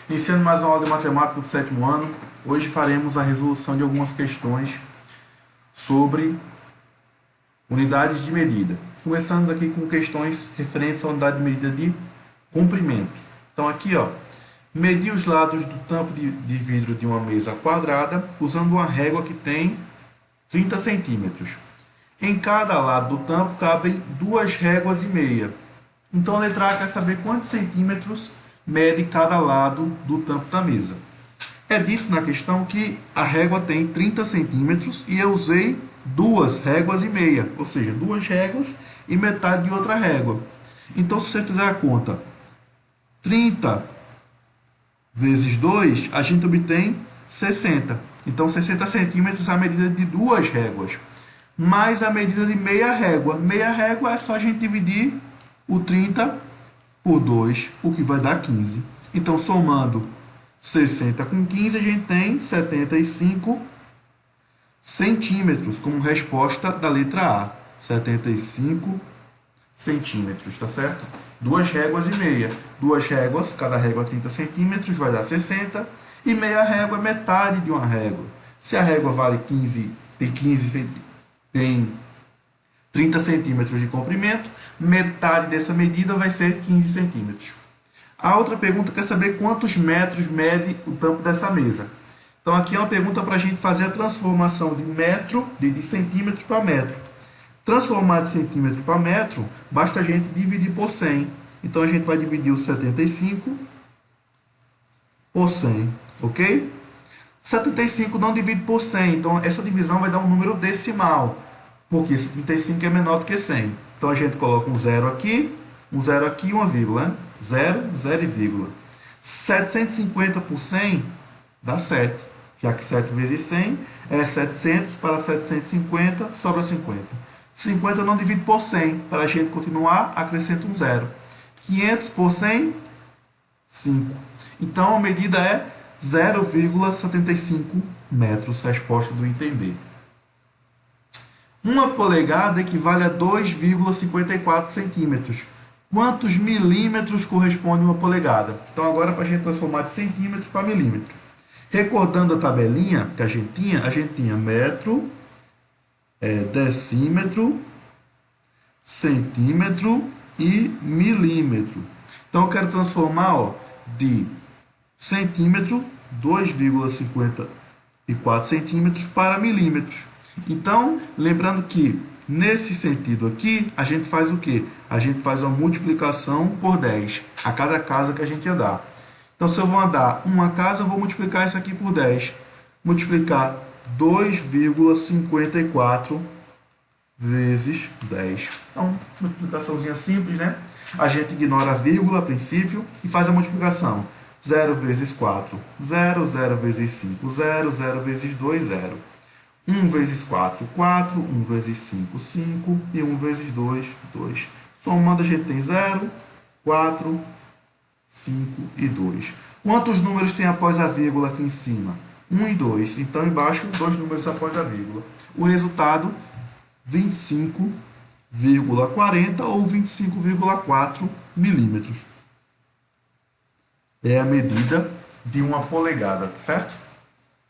Iniciando mais uma aula de matemática do sétimo ano, hoje faremos a resolução de algumas questões sobre unidades de medida. Começando aqui com questões referentes à unidade de medida de comprimento. Então aqui, medir os lados do tampo de vidro de uma mesa quadrada usando uma régua que tem 30 centímetros. Em cada lado do tampo cabem 2 réguas e meia. Então a letra A quer saber quantos centímetros mede cada lado do tampo da mesa. É dito na questão que a régua tem 30 centímetros e eu usei 2 réguas e meia, ou seja, 2 réguas e metade de outra régua. Então, se você fizer a conta 30 vezes 2, a gente obtém 60. Então, 60 centímetros é a medida de 2 réguas, mais a medida de meia régua. Meia régua é só a gente dividir o 30 por 2, o que vai dar 15. Então, somando 60 com 15, a gente tem 75 centímetros como resposta da letra A. 75 centímetros, tá certo? 2 réguas e meia. 2 réguas, cada régua 30 centímetros, vai dar 60. E meia régua é metade de uma régua. Se a régua vale 15, tem 30 centímetros de comprimento, metade dessa medida vai ser 15 centímetros. A outra pergunta quer saber quantos metros mede o tampo dessa mesa. Então aqui é uma pergunta para a gente fazer a transformação de metro, de centímetro para metro. Transformar de centímetro para metro, basta a gente dividir por 100. Então a gente vai dividir os 75 por 100, ok? 75 não divide por 100, então essa divisão vai dar um número decimal, porque 75 é menor do que 100. Então a gente coloca um zero aqui e uma vírgula, né? 0, 0 e vírgula. 750 por 100 dá 7, já que 7 vezes 100 é 700, para 750 sobra 50. 50 não divide por 100, para a gente continuar, acrescenta um zero. 500 por 100, 5. Então a medida é 0,75 metros, resposta do item B. Uma polegada equivale a 2,54 centímetros. Quantos milímetros corresponde uma polegada? Então agora para a gente transformar de centímetro para milímetro. Recordando a tabelinha que a gente tinha metro, decímetro, centímetro e milímetro. Então eu quero transformar de centímetro, 2,54 centímetros, para milímetros. Então, lembrando que nesse sentido aqui, a gente faz o quê? A gente faz uma multiplicação por 10 a cada casa que a gente andar. Então, se eu vou andar uma casa, eu vou multiplicar isso aqui por 10. Multiplicar 2,54 vezes 10. Então, multiplicaçãozinha simples, né? A gente ignora a vírgula a princípio e faz a multiplicação. 0 vezes 4, 0. 0 vezes 5, 0. 0 vezes 2, 0. 1 vezes 4, 4. 1 vezes 5, 5. E 1 vezes 2, 2. Somando, a gente tem 0, 4, 5 e 2. Quantos números tem após a vírgula aqui em cima? 1 e 2. Então, embaixo, 2 números após a vírgula. O resultado, 25,40 ou 25,4 milímetros. É a medida de uma polegada, certo?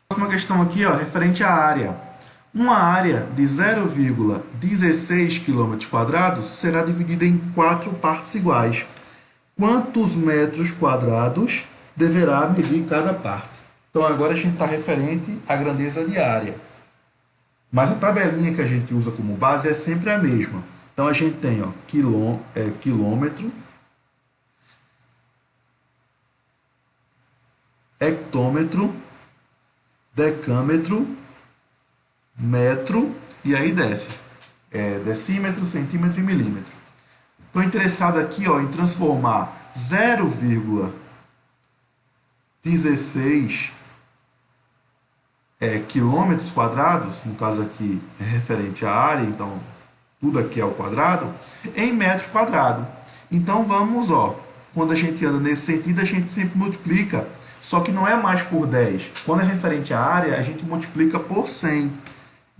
Próxima questão aqui, referente à área. Uma área de 0,16 km² será dividida em 4 partes iguais. Quantos metros quadrados deverá medir cada parte? Então agora a gente está referente à grandeza de área. Mas a tabelinha que a gente usa como base é sempre a mesma. Então a gente tem quilômetro, hectômetro, decâmetro, metro, e aí desce. Decímetro, centímetro e milímetro. Estou interessado aqui em transformar 0,16 quilômetros quadrados, no caso aqui é referente à área, então tudo aqui é ao quadrado, em metro quadrado. Então vamos, quando a gente anda nesse sentido, a gente sempre multiplica, só que não é mais por 10. Quando é referente à área, a gente multiplica por 100,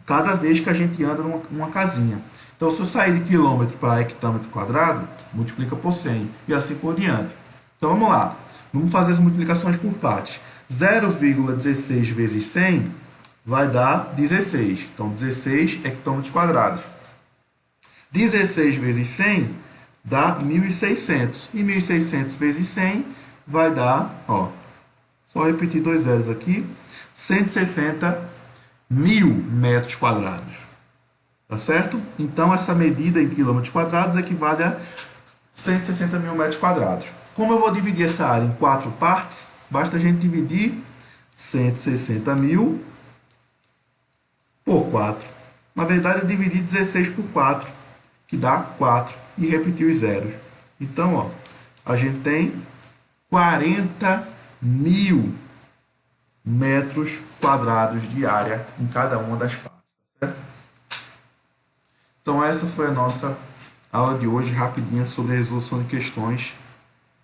cada vez que a gente anda numa casinha. Então, se eu sair de quilômetro para hectômetro quadrado, multiplica por 100, e assim por diante. Então, vamos lá. Vamos fazer as multiplicações por partes. 0,16 vezes 100 vai dar 16. Então, 16 hectômetros quadrados. 16 vezes 100 dá 1.600. E 1.600 vezes 100 vai dar, ó, só repetir dois zeros aqui, 160 mil metros quadrados. Tá certo? Então, essa medida em quilômetros quadrados equivale a 160 mil metros quadrados. Como eu vou dividir essa área em 4 partes, basta a gente dividir 160 mil por 4. Na verdade, eu dividi 16 por 4, que dá 4, e repetir os zeros. Então, ó, a gente tem 40 mil metros quadrados de área em cada uma das partes. Certo? Então, essa foi a nossa aula de hoje, rapidinha, sobre a resolução de questões